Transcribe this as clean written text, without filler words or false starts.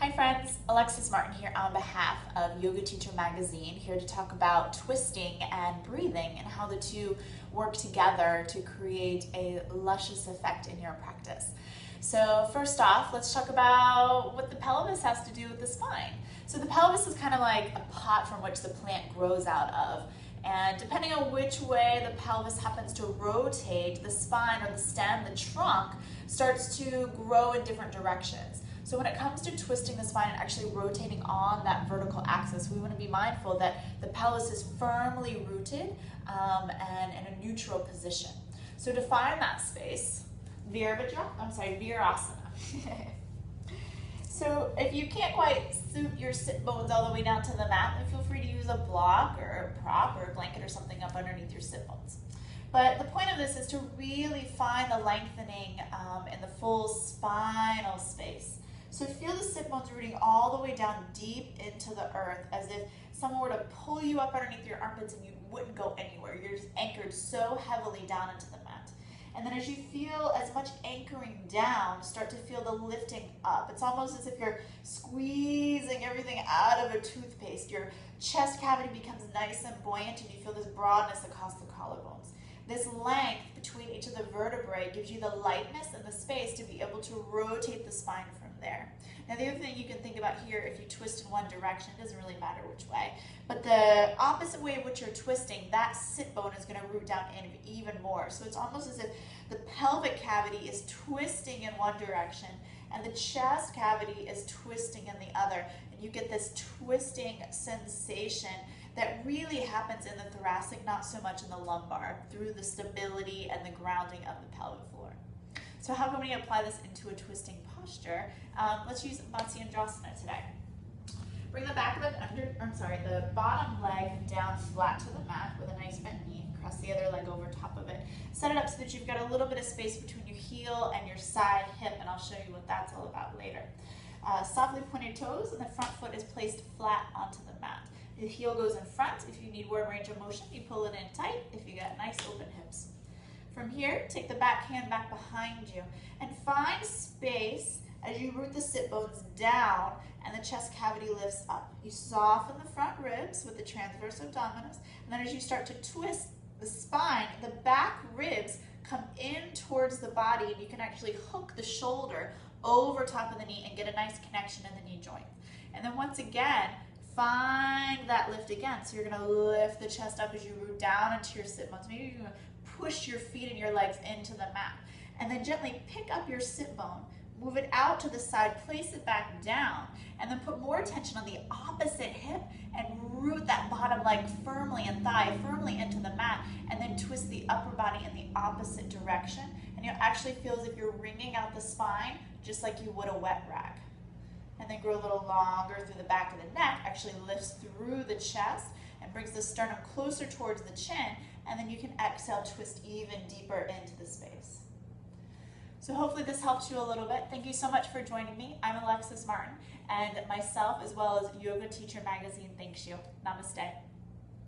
Hi friends, Alexis Martin here on behalf of Yoga Teacher Magazine, here to talk about twisting and breathing and how the two work together to create a luscious effect in your practice. So first off, let's talk about what the pelvis has to do with the spine. So the pelvis is kind of like a pot from which the plant grows out of. And depending on which way the pelvis happens to rotate, the spine or the stem, the trunk, starts to grow in different directions. So when it comes to twisting the spine and actually rotating on that vertical axis, we want to be mindful that the pelvis is firmly rooted and in a neutral position. So to find that space, Virasana. So if you can't quite suit your sit bones all the way down to the mat, then feel free to use a block or a prop or a blanket or something up underneath your sit bones. But the point of this is to really find the lengthening in the full spinal space. So feel the sit bones rooting all the way down deep into the earth, as if someone were to pull you up underneath your armpits and you wouldn't go anywhere. You're just anchored so heavily down into the mat. And then as you feel as much anchoring down, start to feel the lifting up. It's almost as if you're squeezing everything out of a toothpaste. Your chest cavity becomes nice and buoyant and you feel this broadness across the collarbones. This length between each of the vertebrae gives you the lightness and the space to be able to rotate the spine from there. Now the other thing you can think about here, if you twist in one direction, it doesn't really matter which way, but the opposite way in which you're twisting, that sit bone is going to root down in even more. So it's almost as if the pelvic cavity is twisting in one direction and the chest cavity is twisting in the other. And you get this twisting sensation that really happens in the thoracic, not so much in the lumbar, through the stability and the grounding of the pelvic floor. So how can we apply this into a twisting posture? Let's use Matsyendrasana today. Bring the back of the bottom leg down flat to the mat with a nice bent knee. Cross the other leg over top of it. Set it up so that you've got a little bit of space between your heel and your side hip, and I'll show you what that's all about later. Softly pointed toes, and the front foot is placed flat onto the mat. The heel goes in front. If you need more range of motion, you pull it in tight if you got nice open hips. From here, take the back hand back behind you and find space as you root the sit bones down and the chest cavity lifts up. You soften the front ribs with the transverse abdominis, and then as you start to twist the spine, the back ribs come in towards the body, and you can actually hook the shoulder over top of the knee and get a nice connection in the knee joint. And then once again, find that lift again. So you're going to lift the chest up as you root down into your sit bones. Maybe you're going to push your feet and your legs into the mat. And then gently pick up your sit bone, move it out to the side, place it back down, and then put more attention on the opposite hip and root that bottom leg firmly and thigh firmly into the mat, and then twist the upper body in the opposite direction. And you'll actually feel as if you're wringing out the spine just like you would a wet rag. And then grow a little longer through the back of the neck, actually lifts through the chest and brings the sternum closer towards the chin, and then you can exhale, twist even deeper into the space. So hopefully this helps you a little bit. Thank you so much for joining me. I'm Alexis Martin, and myself as well as Yoga Teacher Magazine thanks you. Namaste.